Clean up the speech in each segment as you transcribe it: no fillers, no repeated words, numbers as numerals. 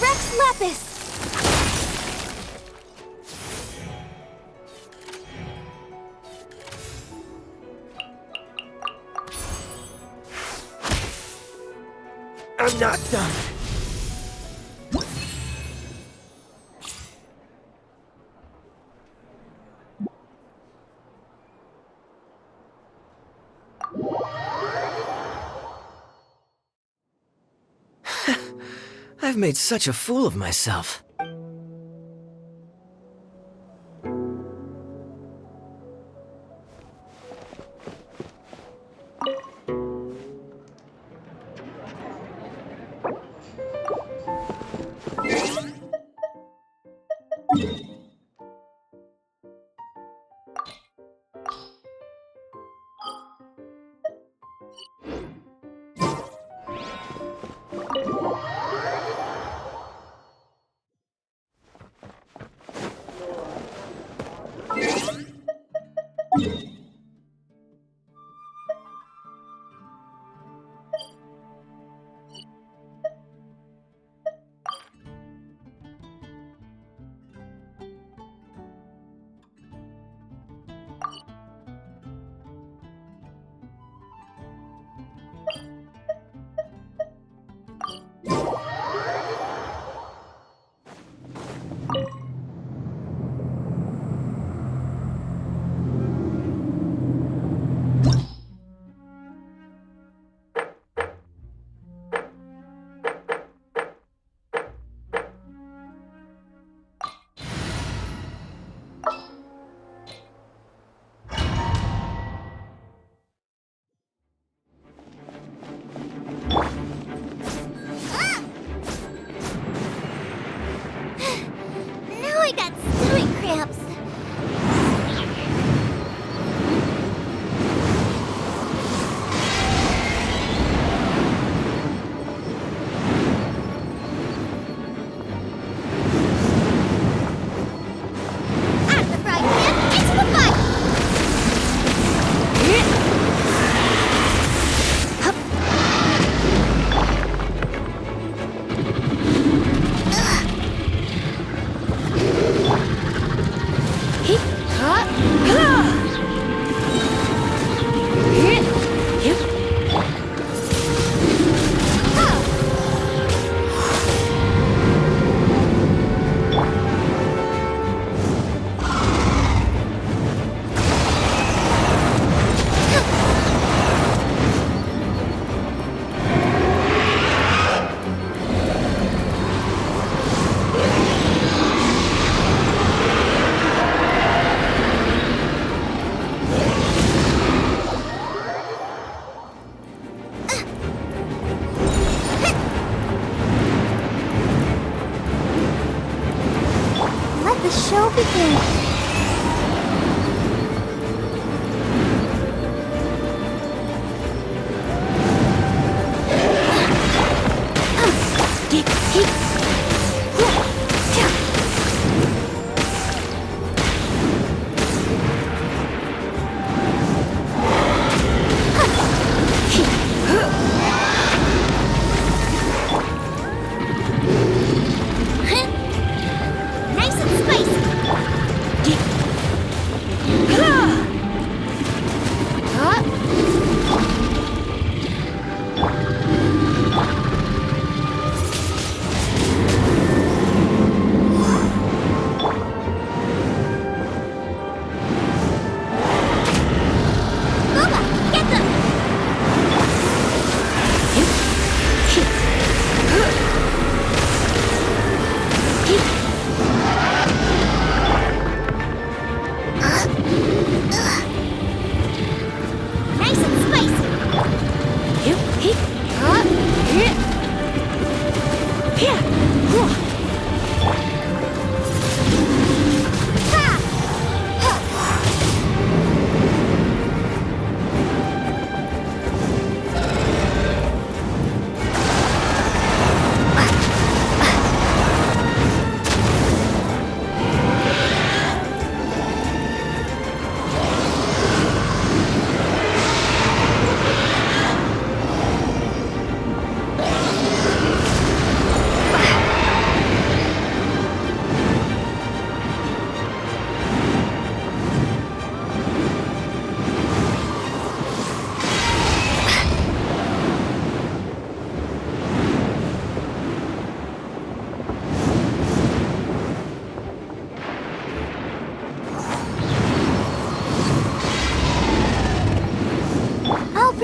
Rex Lapis! I'm not done. I've made such a fool of myself. Nice and spicy!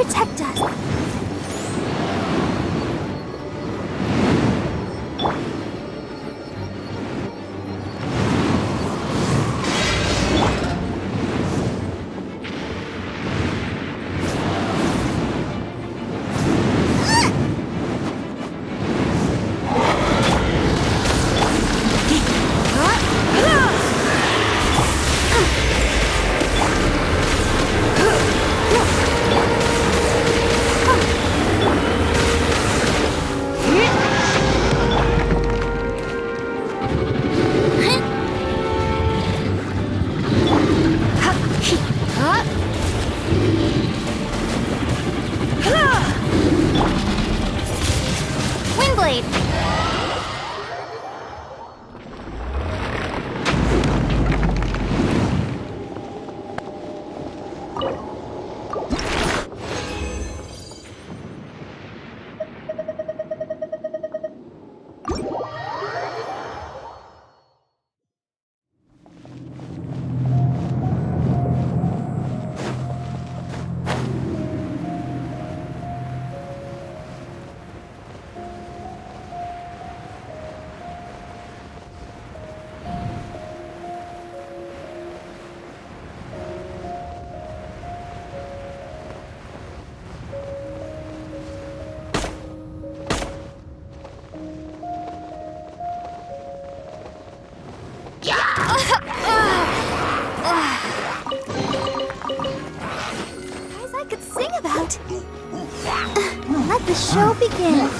protect us. I could sing about. Let the show begin.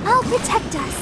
I'll protect us.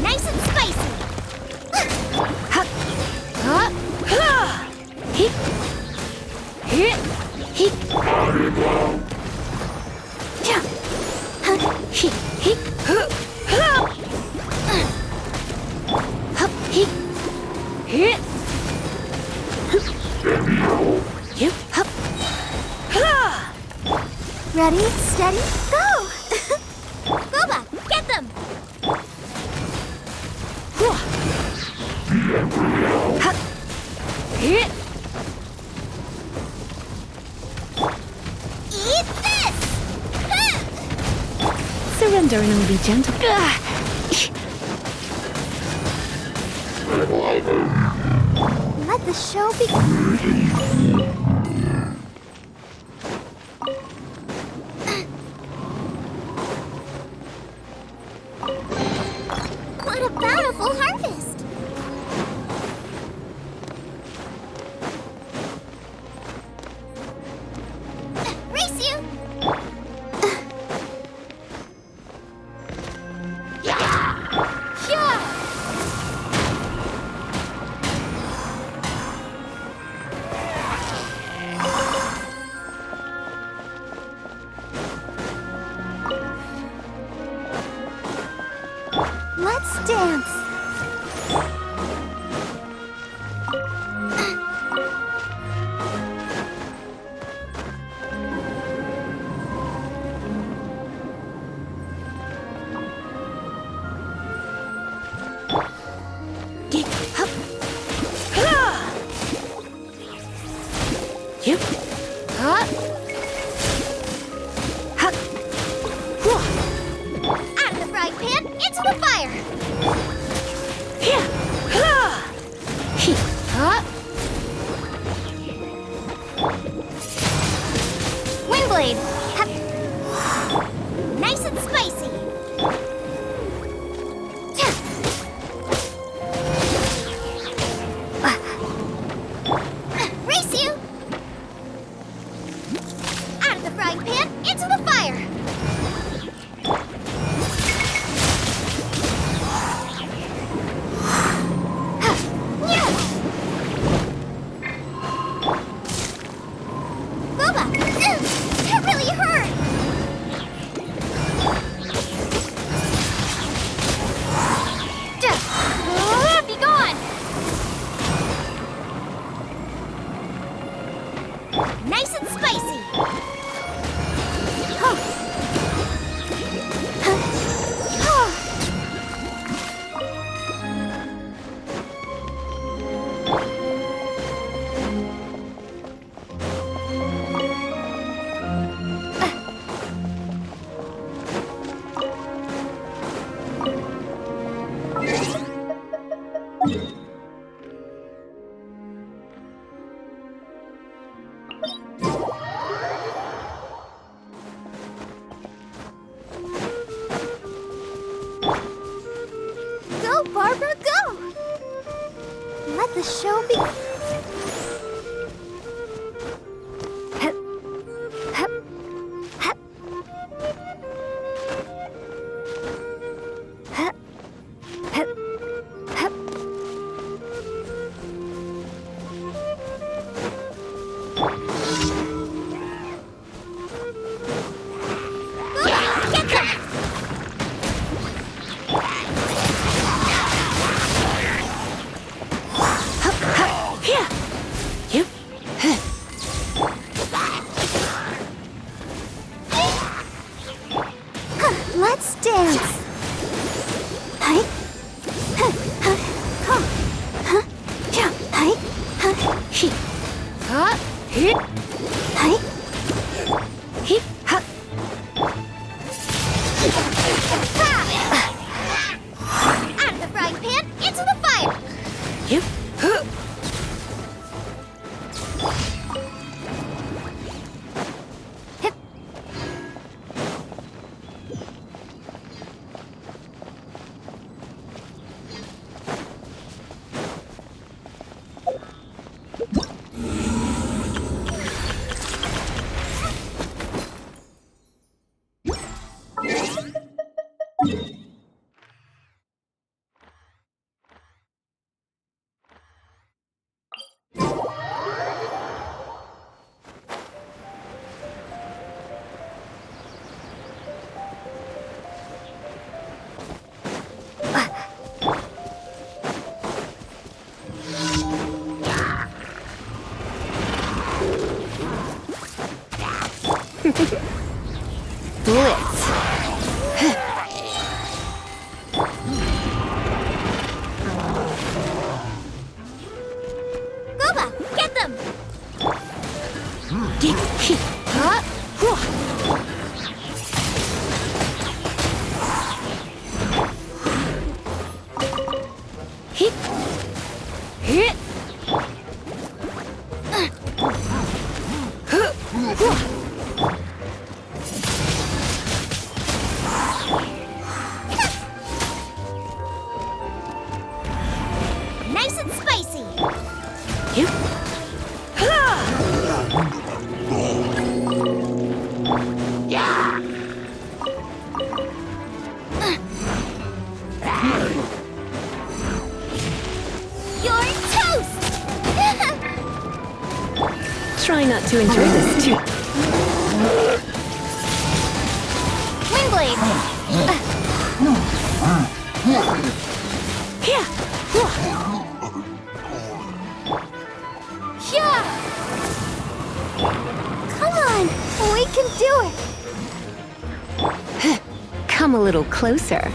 Nice and spicy. Ready, steady, go! Boba, get them! Eat this! Surrender and I'll be gentle. Let the show begin. What a bountiful harvest! You. Huh? Huh. Out of the frying pan, into the fire! Here. He. Huh? Windblade! Nice and spicy! Race you! Out of the frying pan, into the fire! Boba! That really hurt! Be gone! Nice and spicy! Go, Barbara, go! Let the show begin. Get them! Here. You. Let's dance. Hi. He. Huh? Here. Hi. He. Ha. Out of the frying pan, into the fire. You. Hip. Blitz. Boba, get them! He. He. Huh? He. Here. Nice and spicy! You. You're toast! Try not to enjoy this too. Windblade! Here. Yeah! Come on! We can do it! Come a little closer.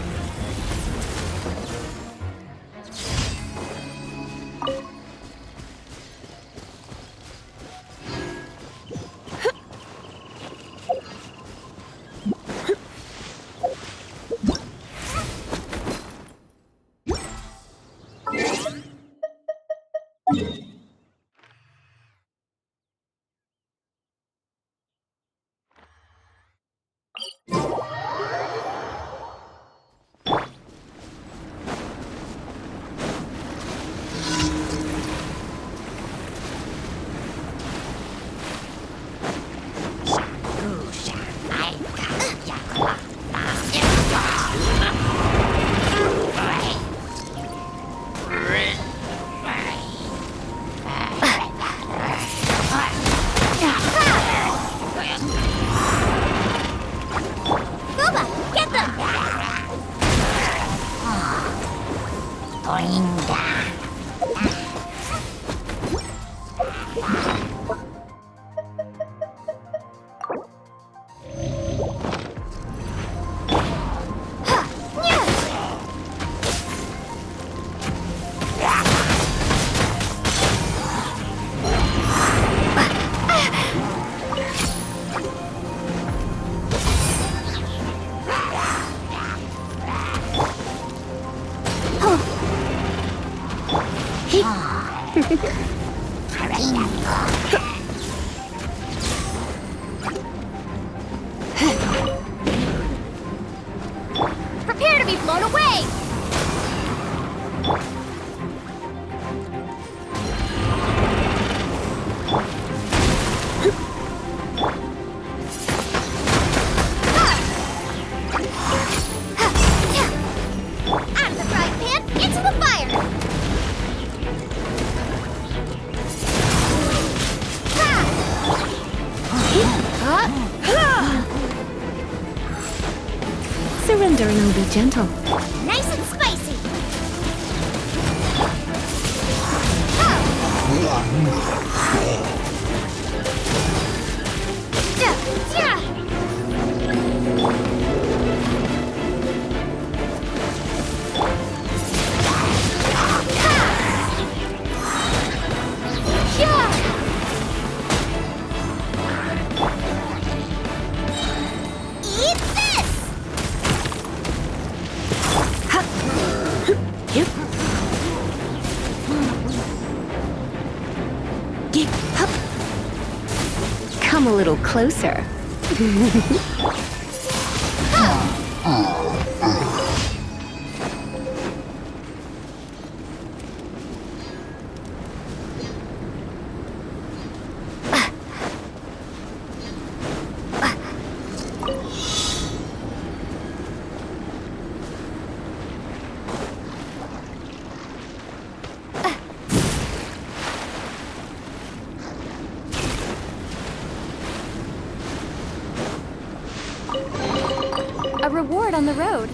Prepare to be blown away! Out of the frying pan, into the fire! Surrender and I'll be gentle. Nice and spicy! Eat this! Yep. Yep. Hup. Come a little closer. A reward on the road.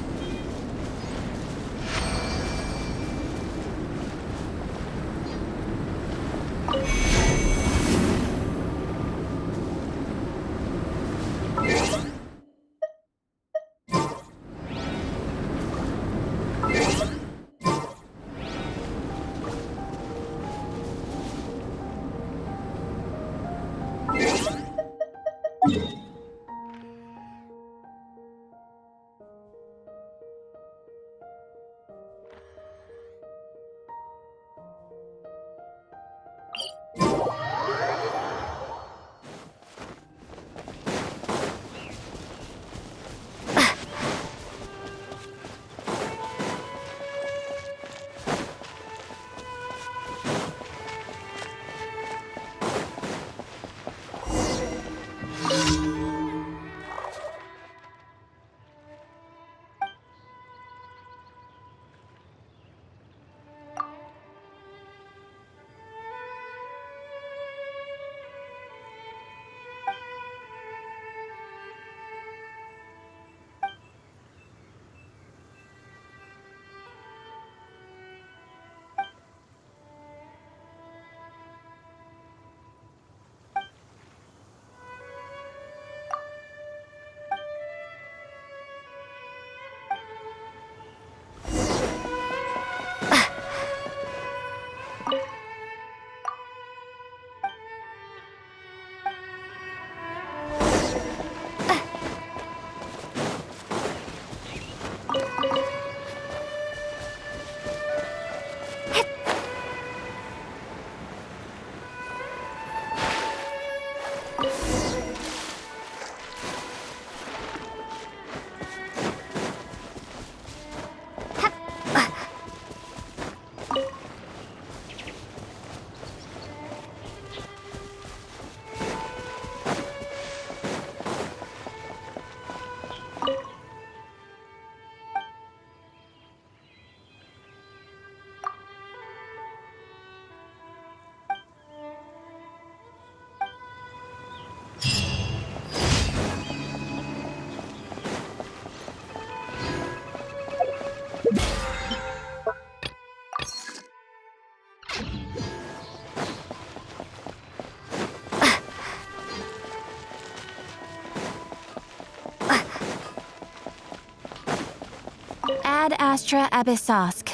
Ad Astra Abyssosk.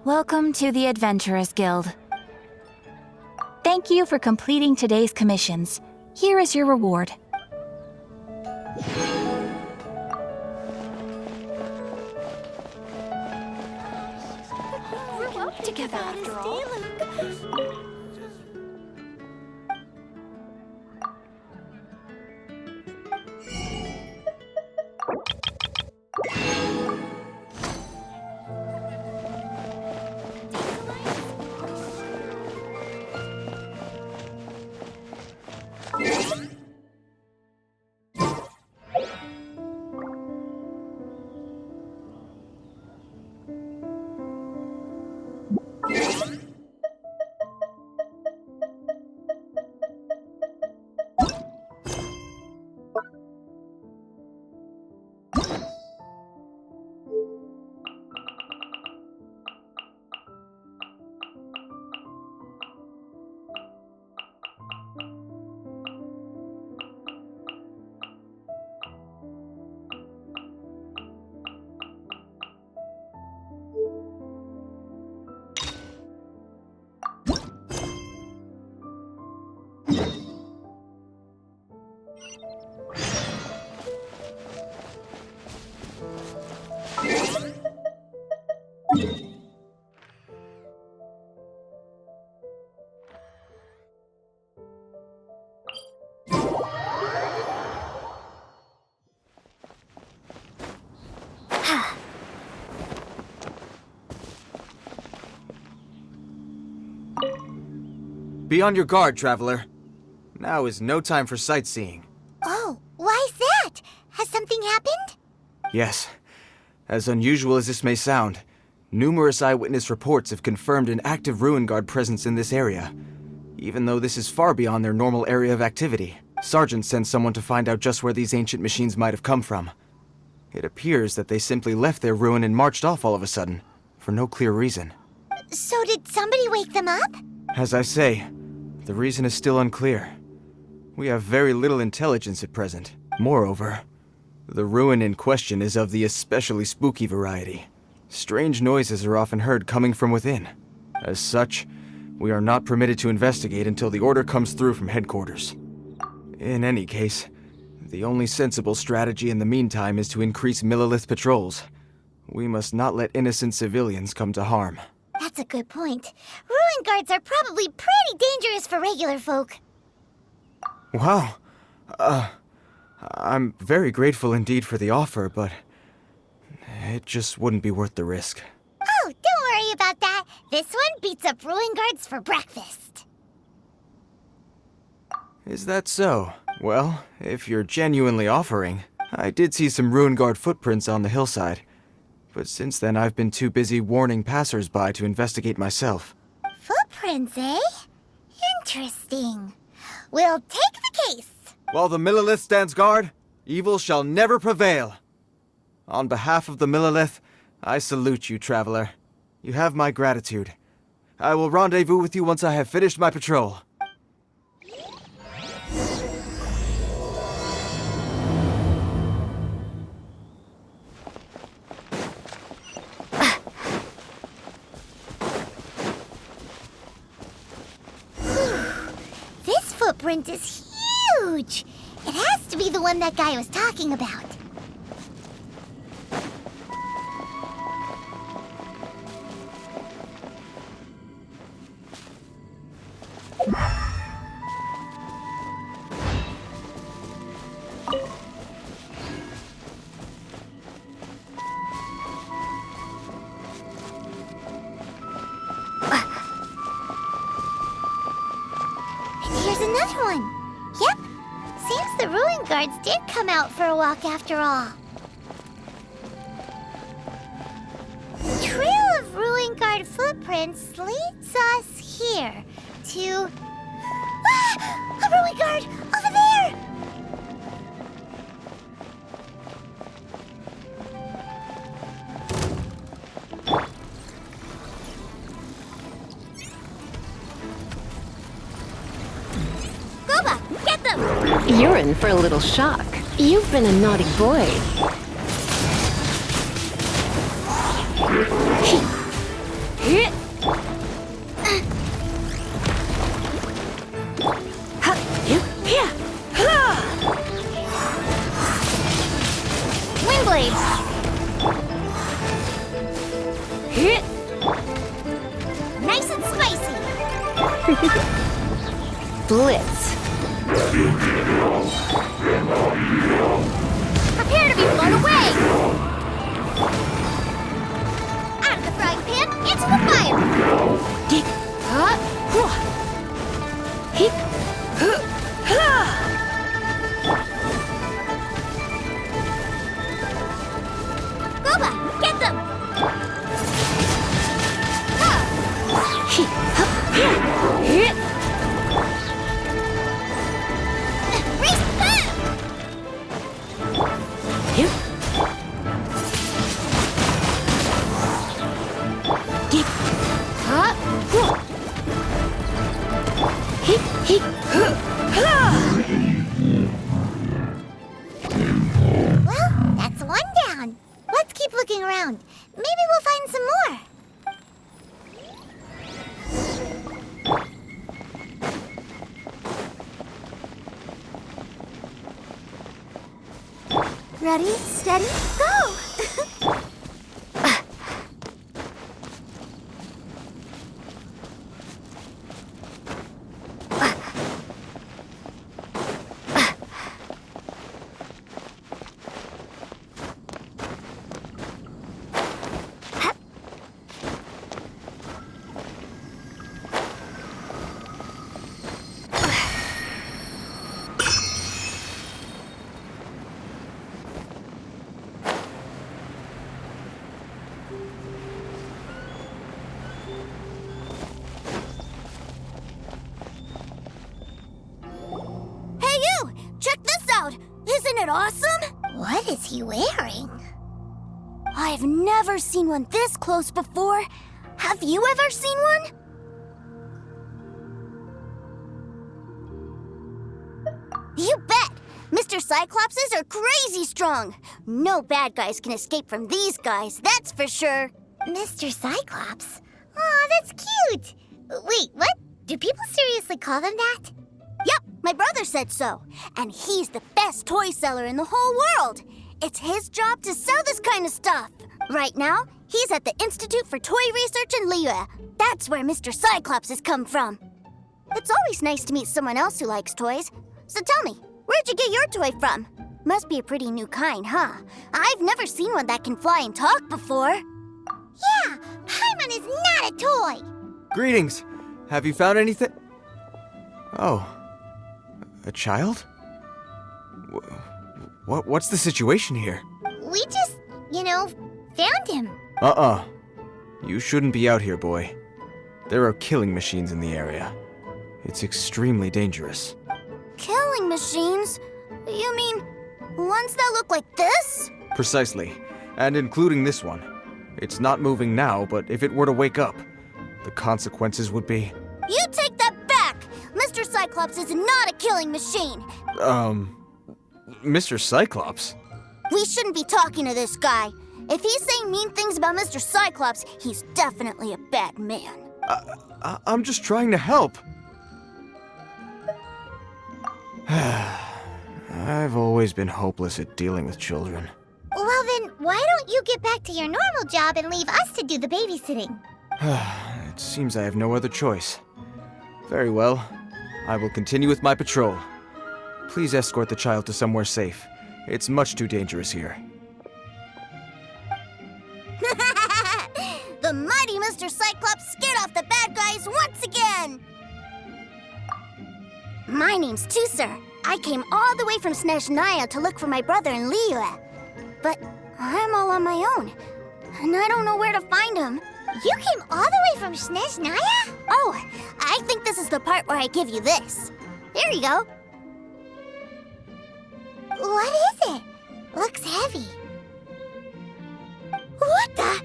Welcome to the Adventurers Guild. Thank you for completing today's commissions. Here is your reward. We're well together after all. Be on your guard, traveler. Now is no time for sightseeing. Oh, why's that? Has something happened? Yes. As unusual as this may sound, numerous eyewitness reports have confirmed an active Ruin Guard presence in this area. Even though this is far beyond their normal area of activity, Sergeant sent someone to find out just where these ancient machines might have come from. It appears that they simply left their ruin and marched off all of a sudden, for no clear reason. So did somebody wake them up? As I say, the reason is still unclear. We have very little intelligence at present. Moreover, the ruin in question is of the especially spooky variety. Strange noises are often heard coming from within. As such, we are not permitted to investigate until the order comes through from headquarters. In any case, the only sensible strategy in the meantime is to increase Millilith patrols. We must not let innocent civilians come to harm. That's a good point. Ruin guards are probably pretty dangerous for regular folk. Wow. I'm very grateful indeed for the offer, but it just wouldn't be worth the risk. Oh, don't worry about that. This one beats up ruin guards for breakfast. Is that so? Well, if you're genuinely offering, I did see some ruin guard footprints on the hillside. But since then, I've been too busy warning passers-by to investigate myself. Footprints, eh? Interesting. We'll take the case. While the Millilith stands guard, evil shall never prevail. On behalf of the Millilith, I salute you, traveler. You have my gratitude. I will rendezvous with you once I have finished my patrol. This footprint is huge. It has to be the one that guy was talking about. Here's another one. Yep. Seems the ruin guards did come out for a walk after all. The trail of ruin guard footprints leads us here to... Ah! A ruin guard! Over there! Goba, get them! You're in for a little shock. You've been a naughty boy. Wind blades. Nice and spicy. Blitz. Prepare to be blown away. Out of the frying pan, into the fire. Boba, get them. Well, that's one down. Let's keep looking around. Maybe we'll find some more. Ready, steady, go! Hey you! Check this out! Isn't it awesome? What is he wearing? I've never seen one this close before. Have you ever seen one? You bet! Mr. Cyclopses are crazy strong. No bad guys can escape from these guys, that's for sure. Mr. Cyclops? Aw, that's cute. Wait, what? Do people seriously call them that? Yep, my brother said so. And he's the best toy seller in the whole world. It's his job to sell this kind of stuff. Right now, he's at the Institute for Toy Research in Liyue. That's where Mr. Cyclops has come from. It's always nice to meet someone else who likes toys. So tell me, where'd you get your toy from? Must be a pretty new kind, huh? I've never seen one that can fly and talk before. Yeah, Paimon is not a toy. Greetings. Have you found anything? Oh. A child? What's the situation here? We just, found him. You shouldn't be out here, boy. There are killing machines in the area. It's extremely dangerous. Killing machines? You mean ones that look like this? Precisely. And including this one. It's not moving now, but if it were to wake up, the consequences would be... You take that back! Mr. Cyclops is not a killing machine. Mr. Cyclops? We shouldn't be talking to this guy. If he's saying mean things about Mr. Cyclops, he's definitely a bad man. I'm just trying to help. I've always been hopeless at dealing with children. Well then, why don't you get back to your normal job and leave us to do the babysitting? It seems I have no other choice. Very well. I will continue with my patrol. Please escort the child to somewhere safe. It's much too dangerous here. The mighty Mr. Cyclops scared off the bad guys once again! My name's Tusser. I came all the way from Snezhnaya to look for my brother in Liyue. But I'm all on my own, and I don't know where to find him. You came all the way from Snezhnaya? Oh, I think this is the part where I give you this. Here you go. What is it? Looks heavy. What the?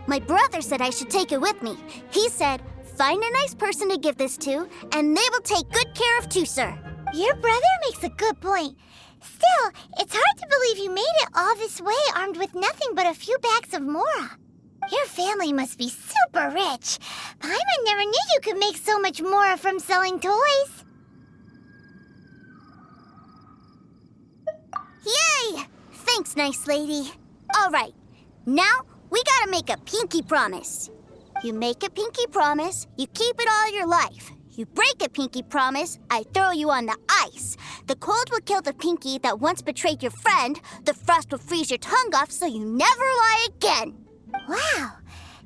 My brother said I should take it with me. He said, find a nice person to give this to, and they will take good care of Tusser. Your brother makes a good point. Still, it's hard to believe you made it all this way armed with nothing but a few bags of Mora. Your family must be super rich. Paimon never knew you could make so much Mora from selling toys. Yay! Thanks, nice lady. All right, now we gotta make a pinky promise. You make a pinky promise, you keep it all your life. You break a pinky promise, I throw you on the ice. The cold will kill the pinky that once betrayed your friend. The frost will freeze your tongue off so you never lie again. Wow,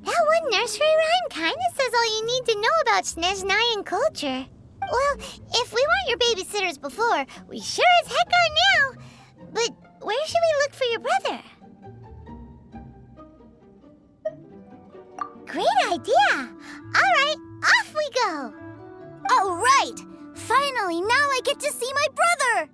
that one nursery rhyme kinda says all you need to know about Snezhnayan culture. Well, if we weren't your babysitters before, we sure as heck are now. But where should we look for your brother? Great idea! All right, off we go! All right! Finally, now I get to see my brother!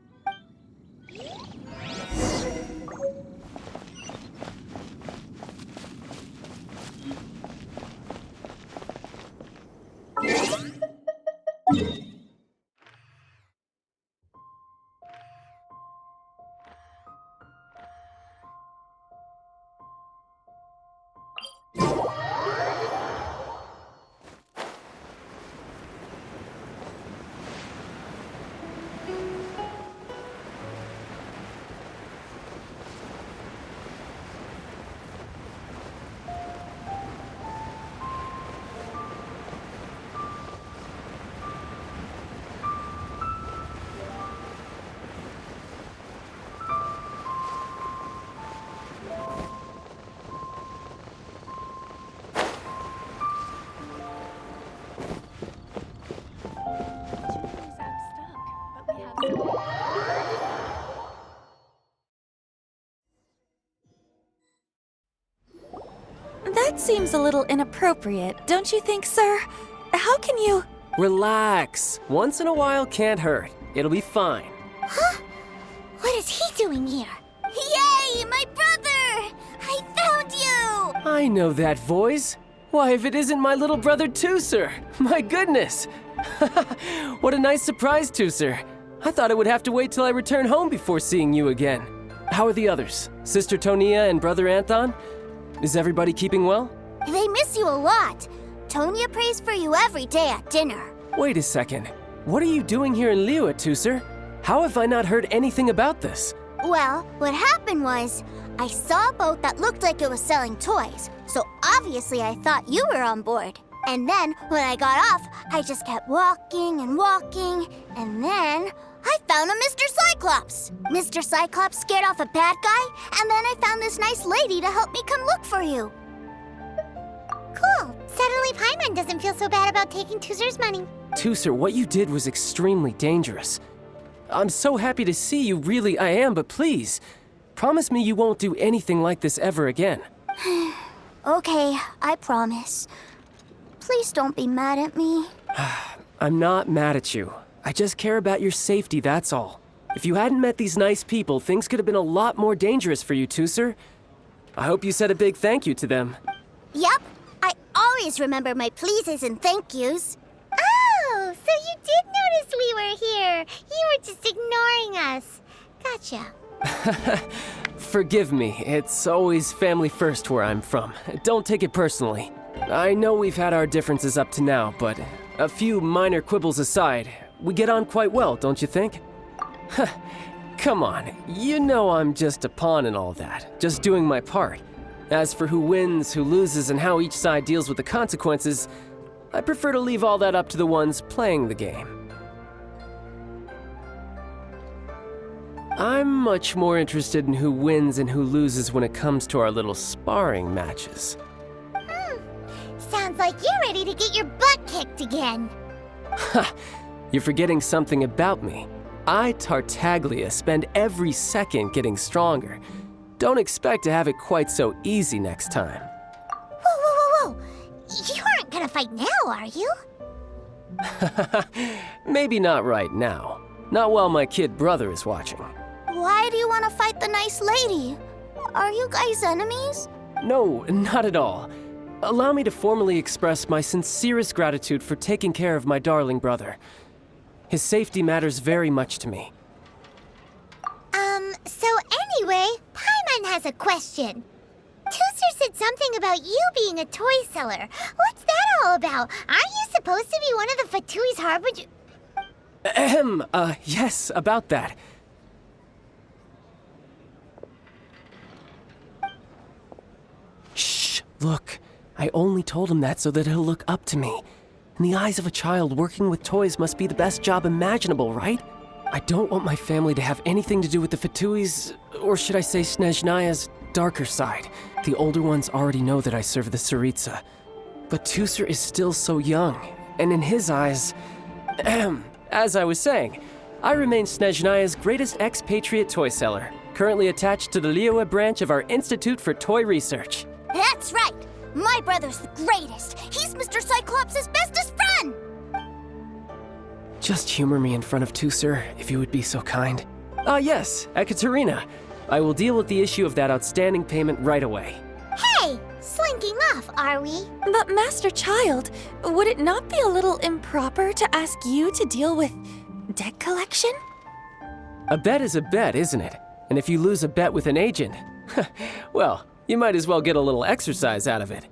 That seems a little inappropriate, don't you think, sir? How can you... Relax. Once in a while can't hurt. It'll be fine. Huh? What is he doing here? Yay, my brother! I found you! I know that voice. Why, if it isn't my little brother Tooser! My goodness! What a nice surprise, Tooser. I thought I would have to wait till I return home before seeing you again. How are the others? Sister Tonia and Brother Anthon? Is everybody keeping well? They miss you a lot. Tonia prays for you every day at dinner. Wait a second. What are you doing here in Liyue, Tooser? How have I not heard anything about this? Well, what happened was, I saw a boat that looked like it was selling toys, so obviously I thought you were on board. And then, when I got off, I just kept walking and walking, and then I found a Mr. Cyclops. Mr. Cyclops scared off a bad guy, and then I found this nice lady to help me come look for you. Cool. Suddenly Paimon doesn't feel so bad about taking Tooser's money. Tooser, what you did was extremely dangerous. I'm so happy to see you, really I am, but please, promise me you won't do anything like this ever again. Okay, I promise. Please don't be mad at me. I'm not mad at you. I just care about your safety, that's all. If you hadn't met these nice people, things could have been a lot more dangerous for you, Tooser. I hope you said a big thank you to them. Yep, I always remember my pleases and thank yous. Oh, so you did notice we were here. You were just ignoring us. Gotcha. Forgive me, it's always family first where I'm from. Don't take it personally. I know we've had our differences up to now, but a few minor quibbles aside, we get on quite well, don't you think? Come on, you know I'm just a pawn in all that, just doing my part. As for who wins, who loses, and how each side deals with the consequences, I prefer to leave all that up to the ones playing the game. I'm much more interested in who wins and who loses when it comes to our little sparring matches. Sounds like you're ready to get your butt kicked again. Ha! You're forgetting something about me. I, Tartaglia, spend every second getting stronger. Don't expect to have it quite so easy next time. Whoa. You aren't gonna fight now, are you? Maybe not right now. Not while my kid brother is watching. Why do you want to fight the nice lady? Are you guys enemies? No, not at all. Allow me to formally express my sincerest gratitude for taking care of my darling brother. His safety matters very much to me. has a question. Tooster said something about you being a toy seller. What's that all about? Aren't you supposed to be one of the Fatui's Harbinger? Yes, about that. Shh, look. I only told him that so that he'll look up to me. In the eyes of a child, working with toys must be the best job imaginable, right? I don't want my family to have anything to do with the Fatui's, or should I say Snezhnaya's, darker side. The older ones already know that I serve the Tsaritsa. But Tooster is still so young, and in his eyes... as I was saying, I remain Snezhnaya's greatest expatriate toy seller, currently attached to the Liyue branch of our Institute for Toy Research. That's right! My brother's the greatest! He's Mr. Cyclops' bestest friend! Just humor me in front of Tooster, if you would be so kind. Yes, Ekaterina. I will deal with the issue of that outstanding payment right away. Hey! Slinking off, are we? But Master Child, would it not be a little improper to ask you to deal with debt collection? A bet is a bet, isn't it? And if you lose a bet with an agent, well, you might as well get a little exercise out of it.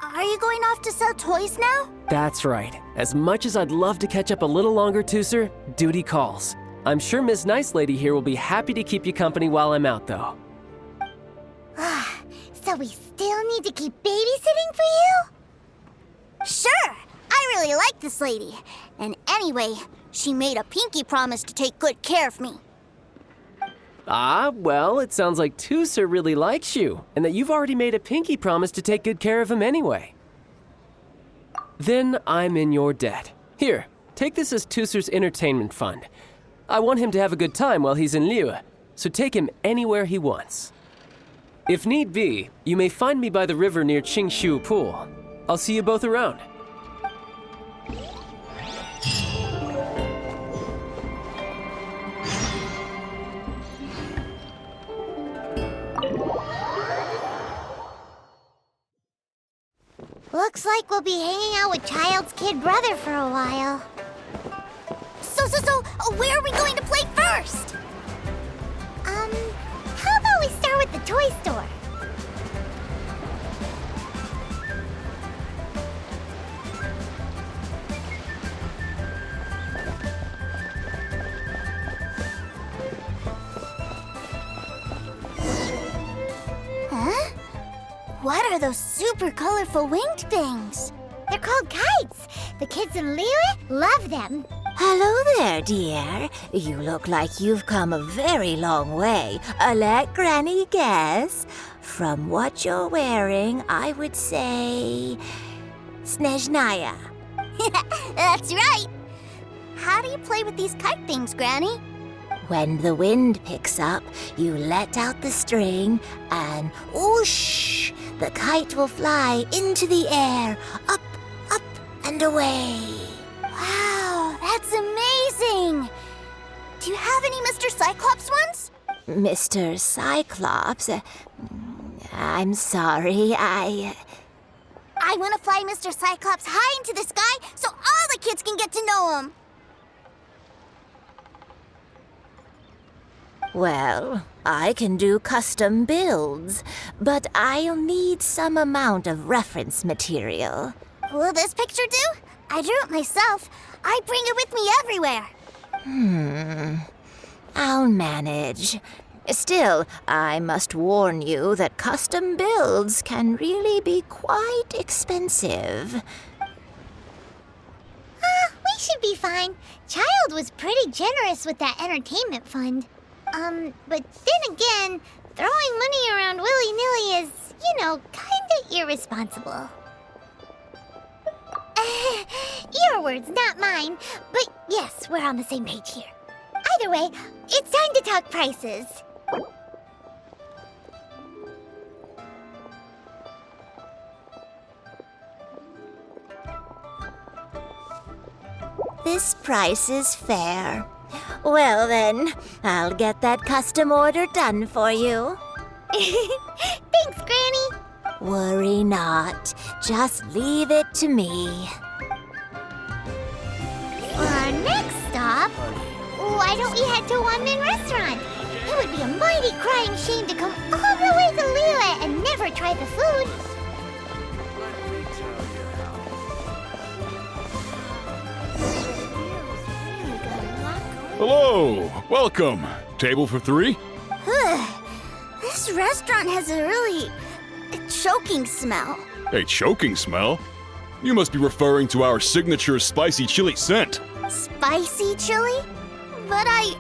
Are you going off to sell toys now? That's right. As much as I'd love to catch up a little longer, Tooster, duty calls. I'm sure Miss Nice Lady here will be happy to keep you company while I'm out, though. So we still need to keep babysitting for you? Sure! I really like this lady. And anyway, she made a pinky promise to take good care of me. Ah, well, it sounds like Tooster really likes you, and that you've already made a pinky promise to take good care of him anyway. Then I'm in your debt. Here, take this as Tooster's entertainment fund. I want him to have a good time while he's in Liyue, so take him anywhere he wants. If need be, you may find me by the river near Qingshu Pool. I'll see you both around. Looks like we'll be hanging out with Child's kid brother for a while. So, where are we going to play first? How about we start with the toy store? Huh? What are those super colorful winged things? They're called kites. The kids in Liyue love them. Hello there, dear. You look like you've come a very long way. Let Granny guess. From what you're wearing, I would say... Snezhnaya. That's right. How do you play with these kite things, Granny? When the wind picks up, you let out the string and whoosh! The kite will fly into the air, up, up, and away. Wow, that's amazing! Do you have any Mr. Cyclops ones? Mr. Cyclops? I'm sorry, I want to fly Mr. Cyclops high into the sky so all the kids can get to know him. Well, I can do custom builds, but I'll need some amount of reference material. Will this picture do? I drew it myself. I bring it with me everywhere. I'll manage. Still, I must warn you that custom builds can really be quite expensive. We should be fine. Child was pretty generous with that entertainment fund. But then again, throwing money around willy-nilly is, kinda irresponsible. Your words, not mine. But yes, we're on the same page here. Either way, it's time to talk prices. This price is fair. Well then, I'll get that custom order done for you. Thanks, Granny. Worry not. Just leave it to me. For our next stop, why don't we head to One Man Restaurant? It would be a mighty crying shame to come all the way to Liyue and never try the food. Hello! Welcome! Table for 3? This restaurant has a really choking smell. A choking smell? You must be referring to our signature spicy chili scent. Spicy chili? But I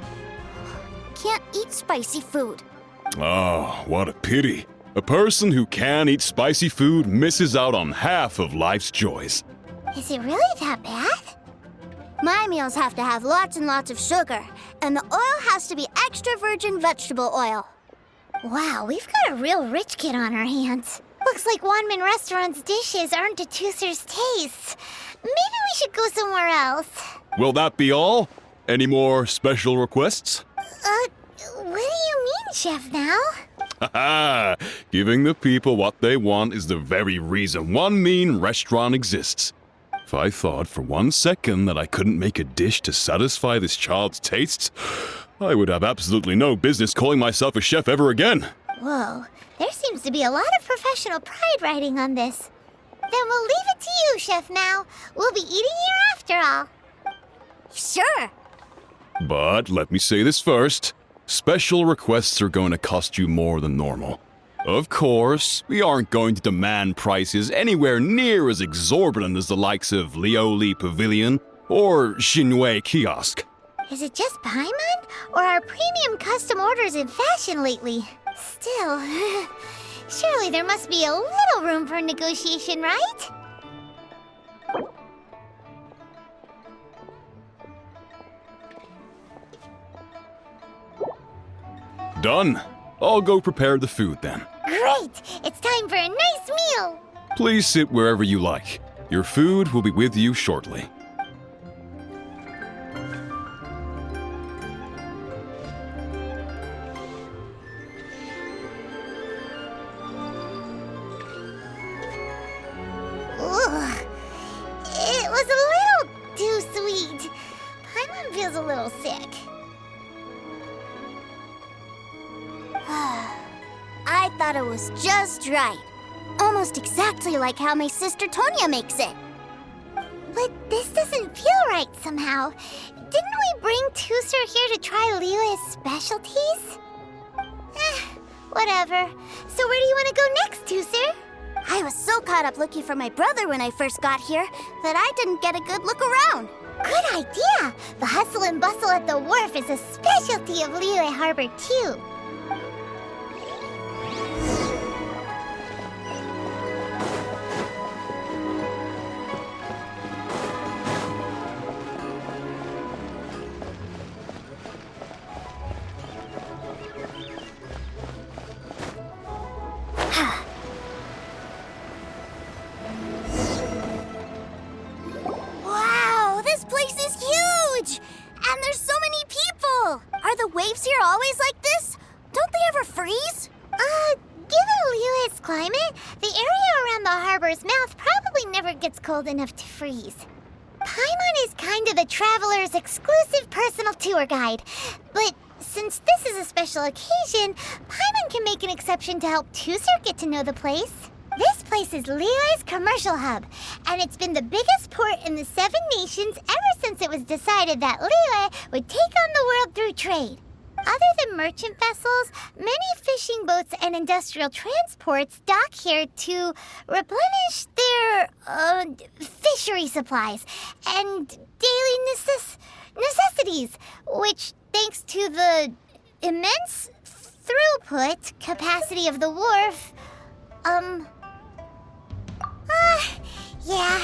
can't eat spicy food. Oh, what a pity. A person who can eat spicy food misses out on half of life's joys. Is it really that bad? My meals have to have lots and lots of sugar, and the oil has to be extra virgin vegetable oil. Wow, we've got a real rich kid on our hands. Looks like Wanmin Restaurant's dishes aren't to Tooser's taste. Maybe we should go somewhere else. Will that be all? Any more special requests? What do you mean, Chef Now? Haha! Giving the people what they want is the very reason one mean restaurant exists. If I thought for 1 second that I couldn't make a dish to satisfy this child's tastes, I would have absolutely no business calling myself a chef ever again. Whoa, there seems to be a lot of professional pride riding on this. Then we'll leave it to you, Chef Now. We'll be eating here after all. Sure. But let me say this first. Special requests are going to cost you more than normal. Of course, we aren't going to demand prices anywhere near as exorbitant as the likes of Lioli Pavilion or Shinwei Kiosk. Is it just Paimon? Or are premium custom orders in fashion lately? Still, surely there must be a little room for negotiation, right? Done. I'll go prepare the food then. Great! It's time for a nice meal! Please sit wherever you like. Your food will be with you shortly. Ugh. It was a little too sweet. Paimon feels a little sick. I thought it was just right. Almost exactly like how my sister Tonya makes it. But this doesn't feel right somehow. Didn't we bring Tooser here to try Liyue's specialties? Whatever. So where do you want to go next, Tooser? I was so caught up looking for my brother when I first got here that I didn't get a good look around. Good idea! The hustle and bustle at the wharf is a specialty of Liyue Harbor, too. Wow, this place is huge! And there's so many people! Are the waves here always like this? Don't they ever freeze? Given Liyue's climate, the area around the harbor's mouth probably never gets cold enough to freeze. Paimon is kind of the traveler's exclusive personal tour guide. But since this is a special occasion, Paimon can make an exception to help Tooser get to know the place. This place is Liyue's commercial hub, and it's been the biggest port in the 7 nations ever since it was decided that Liyue would take on the world through trade. Other than merchant vessels, many fishing boats and industrial transports dock here to replenish their fishery supplies and daily necessities, which, thanks to the immense throughput capacity of the wharf, yeah,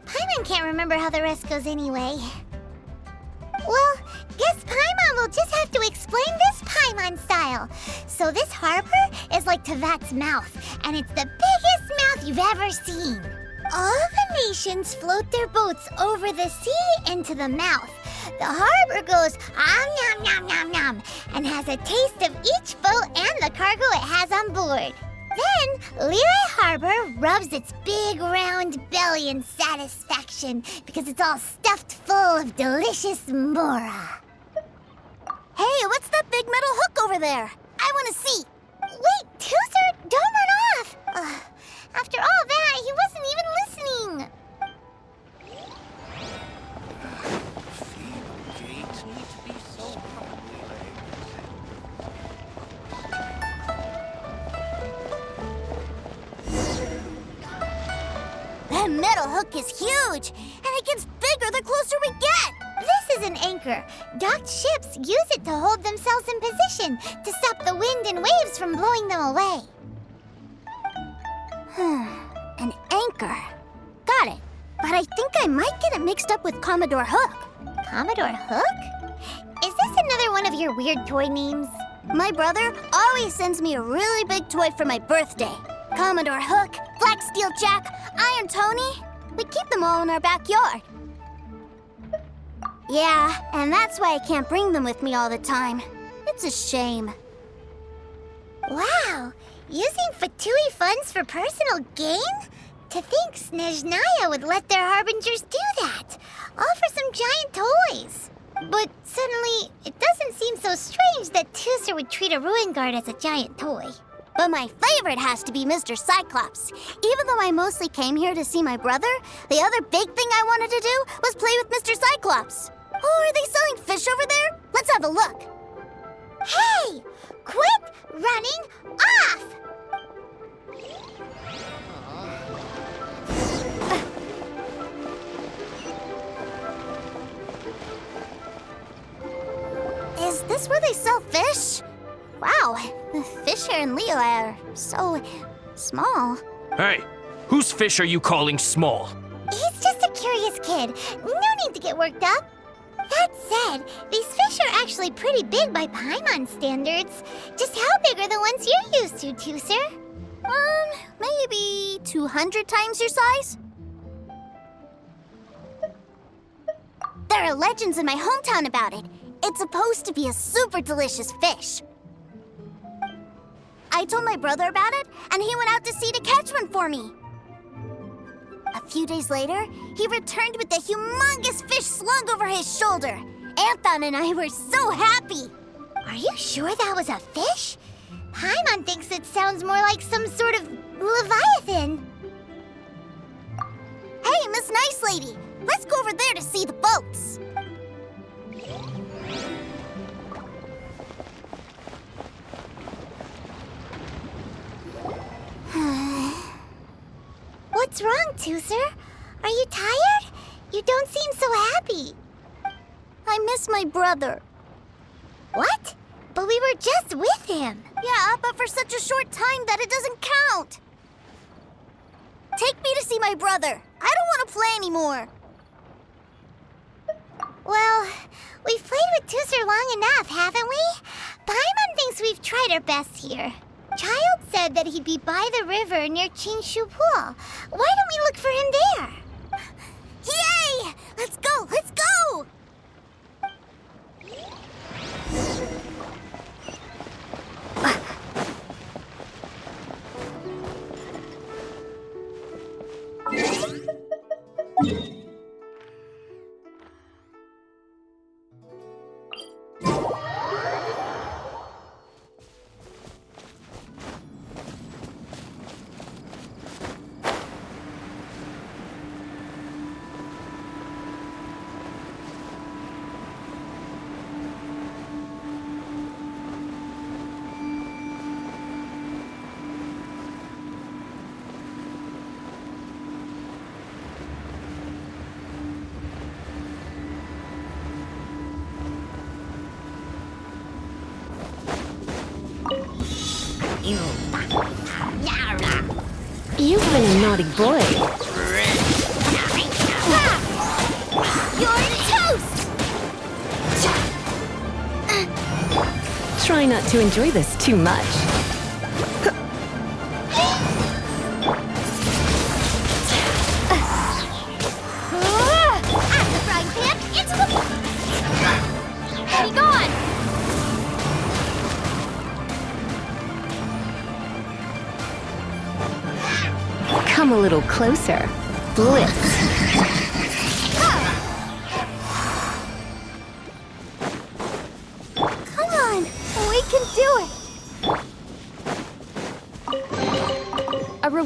Paimon can't remember how the rest goes anyway. Well, guess Paimon will just have to explain this Paimon style. So this harbor is like Tevat's mouth, and it's the biggest mouth you've ever seen. All the nations float their boats over the sea into the mouth. The harbor goes nom nom nom nom and has a taste of each boat and the cargo it has on board. Then, Liyue Harbor rubs its big round belly in satisfaction because it's all stuffed full of delicious mora. Hey, what's that big metal hook over there? I want to see. Wait, Tooser, don't run off. After all that, he wasn't even listening. That metal hook is huge, and it gets bigger the closer we get. This is an anchor. Docked ships use it to hold themselves in position to stop the wind and waves from blowing them away. An anchor. Got it. But I think I might get it mixed up with Commodore Hook. Commodore Hook? Is this another one of your weird toy names? My brother always sends me a really big toy for my birthday. Commodore Hook, Black Steel Jack, Iron Tony. We keep them all in our backyard. Yeah, and that's why I can't bring them with me all the time. It's a shame. Wow, using Fatui funds for personal gain? To think Snezhnaya would let their Harbingers do that, all for some giant toys. But suddenly, it doesn't seem so strange that Tooser would treat a ruin guard as a giant toy. But my favorite has to be Mr. Cyclops. Even though I mostly came here to see my brother, the other big thing I wanted to do was play with Mr. Cyclops. Oh, are they selling fish over there? Let's have a look. Hey! Quit running off! Is this where they sell fish? Wow, the fish here in Liyue are so small. Hey, whose fish are you calling small? He's just a curious kid. No need to get worked up. That said, these fish are actually pretty big by Paimon standards. Just how big are the ones you're used to, Tooser? Maybe 200 times your size? There are legends in my hometown about it. It's supposed to be a super delicious fish. I told my brother about it, and he went out to sea to catch one for me. A few days later, he returned with a humongous fish slung over his shoulder. Anthon and I were so happy. Are you sure that was a fish? Paimon thinks it sounds more like some sort of leviathan. Hey, Miss Nice Lady, let's go over there to see the boats. What's wrong, Tooser? Are you tired? You don't seem so happy. I miss my brother. What? But we were just with him. Yeah, but for such a short time that it doesn't count. Take me to see my brother. I don't want to play anymore. Well, we've played with Tooser long enough, haven't we? Paimon thinks we've tried our best here. Child said that he'd be by the river near Chinshu Pool. Why don't we look for him there? Yay! Let's go! Let's go! You've been a naughty boy. You're toast! Try not to enjoy this too much. Out of the frying pan, into the... Be gone! Come a little closer. Blitz. Come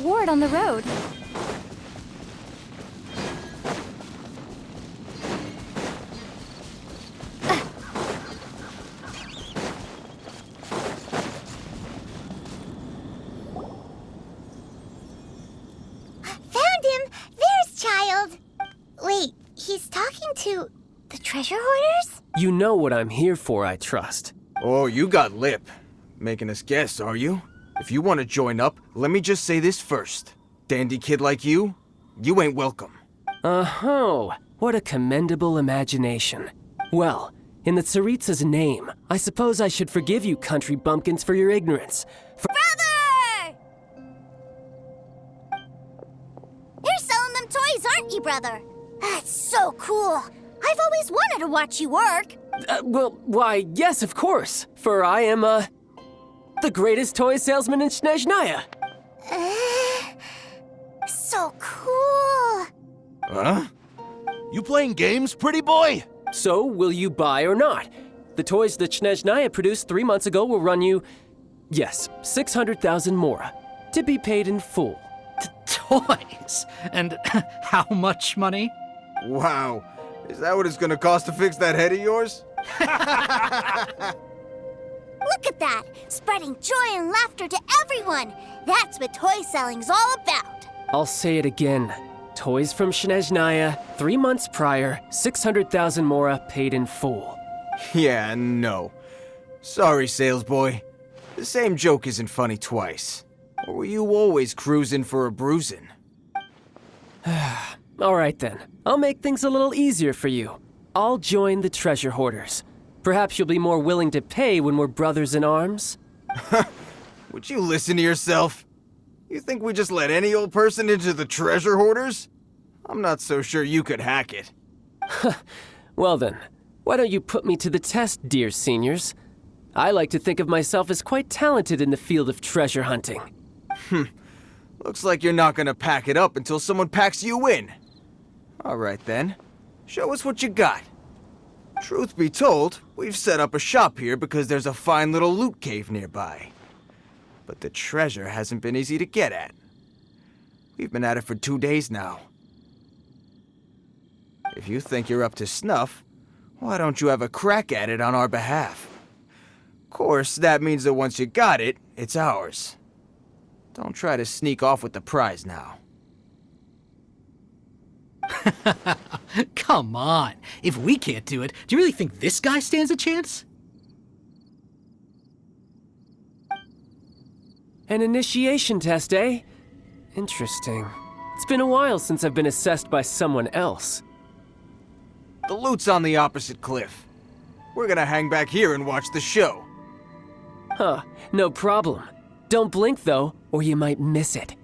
reward on the road. Found him! There's Child! Wait, he's talking to the treasure hoarders? You know what I'm here for, I trust. Oh, you got lip. Making us guess, are you? If you want to join up, let me just say this first. Dandy kid like you ain't welcome. Oh, what a commendable imagination. Well, in the Tsaritsa's name, I suppose I should forgive you country bumpkins for your ignorance. Brother! You're selling them toys, aren't you, brother? That's so cool. I've always wanted to watch you work. Why, yes, of course. For I am, the greatest toy salesman in Snezhnaya. So cool. Huh? You playing games, pretty boy? So, will you buy or not? The toys that Snezhnaya produced 3 months ago will run you, yes, 600,000 mora, to be paid in full. Toys? And how much money? Wow. Is that what it's gonna cost to fix that head of yours? Look at that! Spreading joy and laughter to everyone! That's what toy selling's all about! I'll say it again. Toys from Snezhnaya, 3 months prior, 600,000 mora paid in full. Yeah, no. Sorry, sales boy. The same joke isn't funny twice. Or were you always cruising for a bruising? Alright then, I'll make things a little easier for you. I'll join the treasure hoarders. Perhaps you'll be more willing to pay when we're brothers in arms? Would you listen to yourself? You think we just let any old person into the treasure hoarders? I'm not so sure you could hack it. Well then, why don't you put me to the test, dear seniors? I like to think of myself as quite talented in the field of treasure hunting. Looks like you're not gonna pack it up until someone packs you in. Alright then, show us what you got. Truth be told, we've set up a shop here because there's a fine little loot cave nearby. But the treasure hasn't been easy to get at. We've been at it for 2 days now. If you think you're up to snuff, why don't you have a crack at it on our behalf? Of course, that means that once you got it, it's ours. Don't try to sneak off with the prize now. Come on. If we can't do it, do you really think this guy stands a chance? An initiation test, eh? Interesting. It's been a while since I've been assessed by someone else. The loot's on the opposite cliff. We're gonna hang back here and watch the show. Huh, no problem. Don't blink though, or you might miss it.